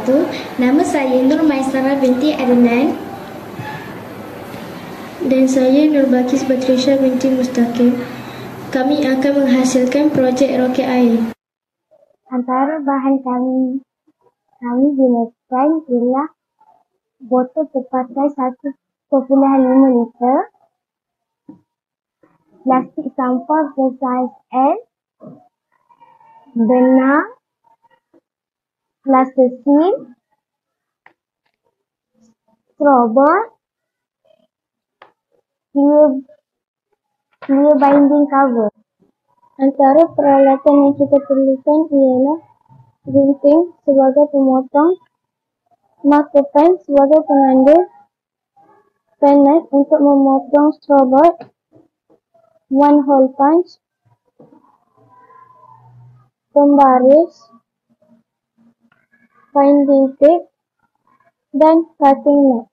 wabarakatuh. Nama saya Nur Maisara binti Adnan dan saya Nur Bakis Batrisha binti Mustaqim. Kami akan menghasilkan projek roket air. Antara bahan kami gunakan ialah botol terpakai 1.5 liter, plastik sampah bersaiz L, benang, plasticine, strobor, clear binding cover. Antara peralatan yang kita perlukan ialah gunting sebagai pemotong, marker pen sebagai penanda, penknife untuk memotong strobor, one hole punch, pembaris, binding tape, dan cutting mat.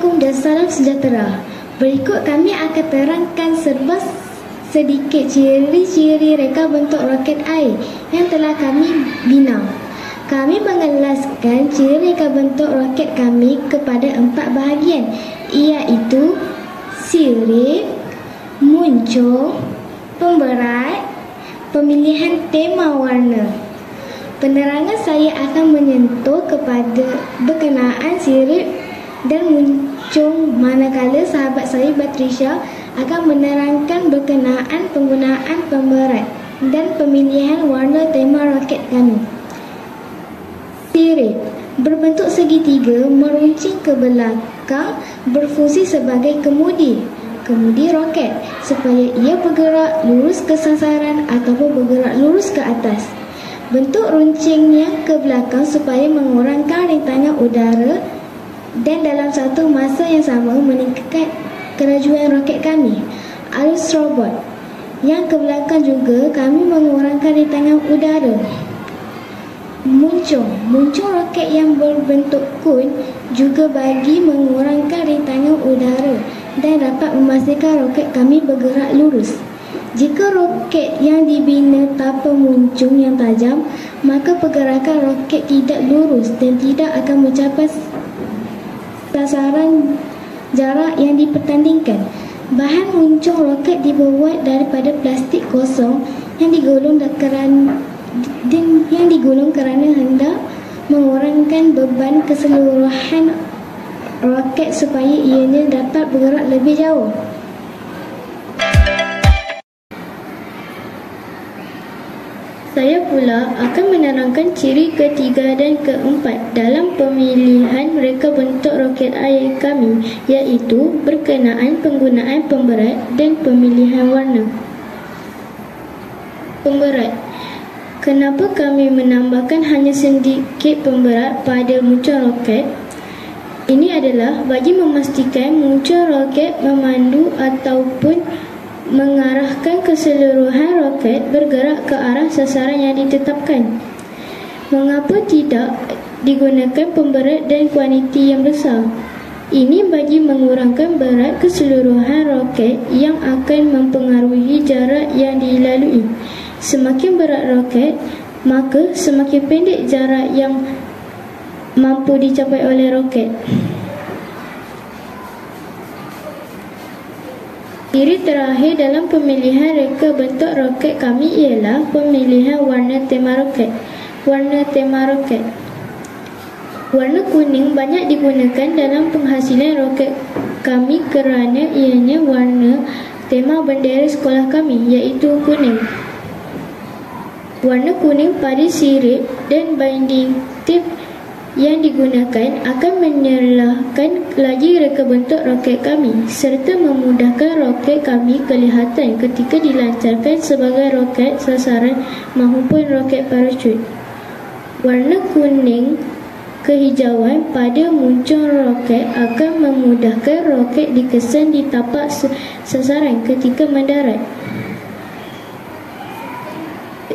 Assalamualaikum dan salam sejahtera. Berikut kami akan terangkan sedikit ciri-ciri reka bentuk roket air yang telah kami bina. Kami mengelaskan ciri reka bentuk roket kami kepada 4 bahagian, iaitu sirip, muncung, pemberat, pemilihan tema warna. Penerangan saya akan menyentuh kepada berkenaan sirip dan muncung, manakala sahabat saya Batrisha akan menerangkan berkenaan penggunaan pemberat dan pemilihan warna tema roket kami. Sirip berbentuk segitiga meruncing ke belakang, berfungsi sebagai kemudi roket supaya ia bergerak lurus ke sasaran ataupun bergerak lurus ke atas. Bentuk runcingnya ke belakang supaya mengurangkan rintangan udara dan dalam satu masa yang sama meningkatkan kelajuan roket kami. Arus robot yang ke belakang juga kami mengurangkan rintangan udara. Muncung roket yang berbentuk kun juga bagi mengurangkan rintangan udara dan dapat memastikan roket kami bergerak lurus. Jika roket yang dibina tanpa muncung yang tajam, maka pergerakan roket tidak lurus dan tidak akan mencapai sasaran jarak yang dipertandingkan. Bahan muncung roket dibuat daripada plastik kosong yang digulung kerana hendak mengurangkan beban keseluruhan roket supaya ianya dapat bergerak lebih jauh. Saya pula akan menerangkan ciri ketiga dan keempat dalam pemilihan reka bentuk roket air kami, iaitu berkenaan penggunaan pemberat dan pemilihan warna. Pemberat. Kenapa kami menambahkan hanya sedikit pemberat pada muncung roket? Ini adalah bagi memastikan muncung roket memandu ataupun mengarahkan keseluruhan roket bergerak ke arah sasaran yang ditetapkan. Mengapa tidak digunakan pemberat dan kuantiti yang besar? Ini bagi mengurangkan berat keseluruhan roket yang akan mempengaruhi jarak yang dilalui. Semakin berat roket, maka semakin pendek jarak yang mampu dicapai oleh roket. Ciri terakhir dalam pemilihan reka bentuk roket kami ialah pemilihan warna tema roket. Warna tema roket. Warna kuning banyak digunakan dalam penghasilan roket kami kerana ianya warna tema bendera sekolah kami, iaitu kuning. Warna kuning pada sirip dan binding tip yang digunakan akan menyerlahkan laju reka bentuk roket kami serta memudahkan roket kami kelihatan ketika dilancarkan sebagai roket sasaran maupun roket parachute. Warna kuning kehijauan pada muncung roket akan memudahkan roket dikesan di tapak sasaran ketika mendarat.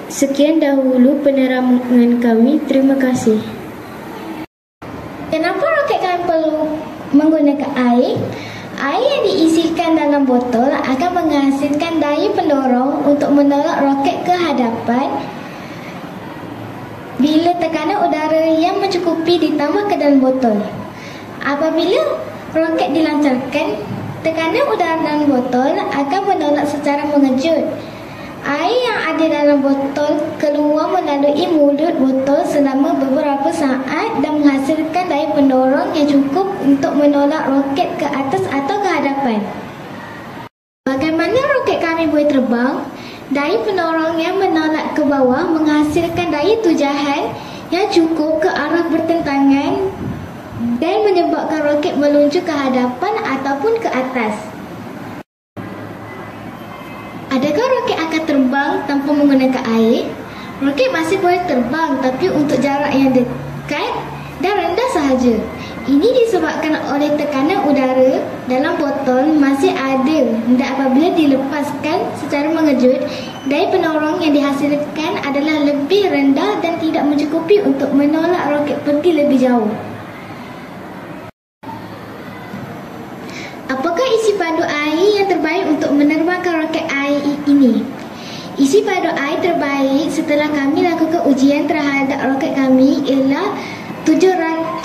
Sekian dahulu penerangan kami. Terima kasih. Kenapa roket kami perlu menggunakan air? Air yang diisikan dalam botol akan menghasilkan daya pendorong untuk menolak roket ke hadapan bila tekanan udara yang mencukupi ditambah ke dalam botol. Apabila roket dilancarkan, tekanan udara dalam botol akan menolak secara mengejut. Air yang ada dalam botol keluar melalui mulut botol selama beberapa saat dan menghasilkan daya pendorong yang cukup untuk menolak roket ke atas atau ke hadapan. Bagaimana roket kami boleh terbang? Daya pendorong yang menolak ke bawah menghasilkan daya tujahan yang cukup ke arah bertentangan dan menyebabkan roket meluncur ke hadapan ataupun ke atas. Adakah roket akan terbang tanpa menggunakan air? Roket masih boleh terbang tapi untuk jarak yang dekat dan rendah sahaja. Ini disebabkan oleh tekanan udara dalam botol masih ada dan apabila dilepaskan secara mengejut, daya pendorong yang dihasilkan adalah lebih rendah dan tidak mencukupi untuk menolak roket pergi lebih jauh. ini. Isi padu air terbaik setelah kami lakukan ujian terhadap roket kami ialah 700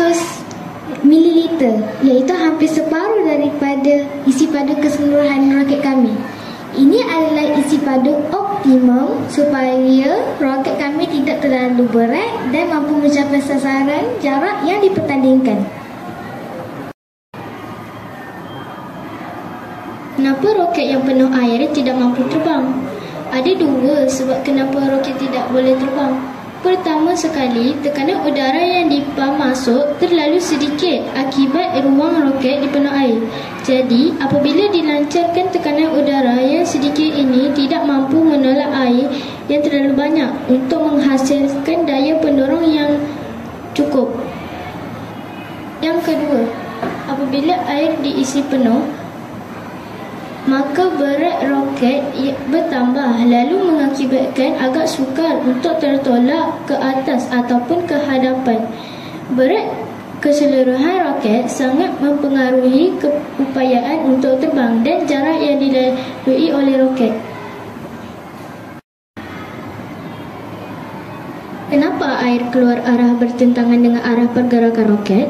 ml, iaitu hampir separuh daripada isi padu keseluruhan roket kami. Ini adalah isi padu optimum supaya roket kami tidak terlalu berat dan mampu mencapai sasaran jarak yang dipertandingkan. Kenapa roket yang penuh air tidak mampu terbang? Ada dua sebab kenapa roket tidak boleh terbang. Pertama sekali, tekanan udara yang dipam masuk terlalu sedikit akibat ruang roket dipenuh air. Jadi, apabila dilancarkan tekanan udara yang sedikit ini tidak mampu menolak air yang terlalu banyak untuk menghasilkan daya pendorong yang cukup. Yang kedua, apabila air diisi penuh, maka berat roket bertambah lalu mengakibatkan agak sukar untuk tertolak ke atas ataupun ke hadapan. Berat keseluruhan roket sangat mempengaruhi keupayaan untuk terbang dan jarak yang dilalui oleh roket. Kenapa air keluar arah bertentangan dengan arah pergerakan roket?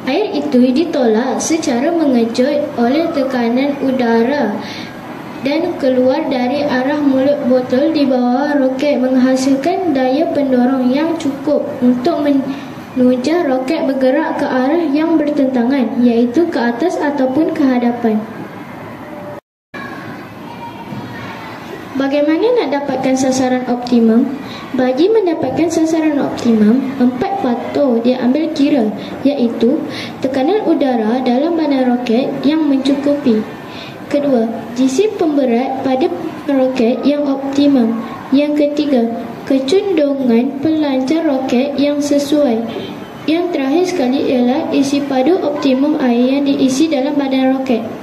Air itu ditolak secara mengejut oleh tekanan udara dan keluar dari arah mulut botol di bawah roket menghasilkan daya pendorong yang cukup untuk menunjang roket bergerak ke arah yang bertentangan, iaitu ke atas ataupun ke hadapan. Bagaimana nak dapatkan sasaran optimum? Bagi mendapatkan sasaran optimum, 4 faktor diambil kira, iaitu tekanan udara dalam badan roket yang mencukupi. Kedua, jisim pemberat pada roket yang optimum. Yang ketiga, kecondongan pelancar roket yang sesuai. Yang terakhir sekali ialah isi padu optimum air yang diisi dalam badan roket.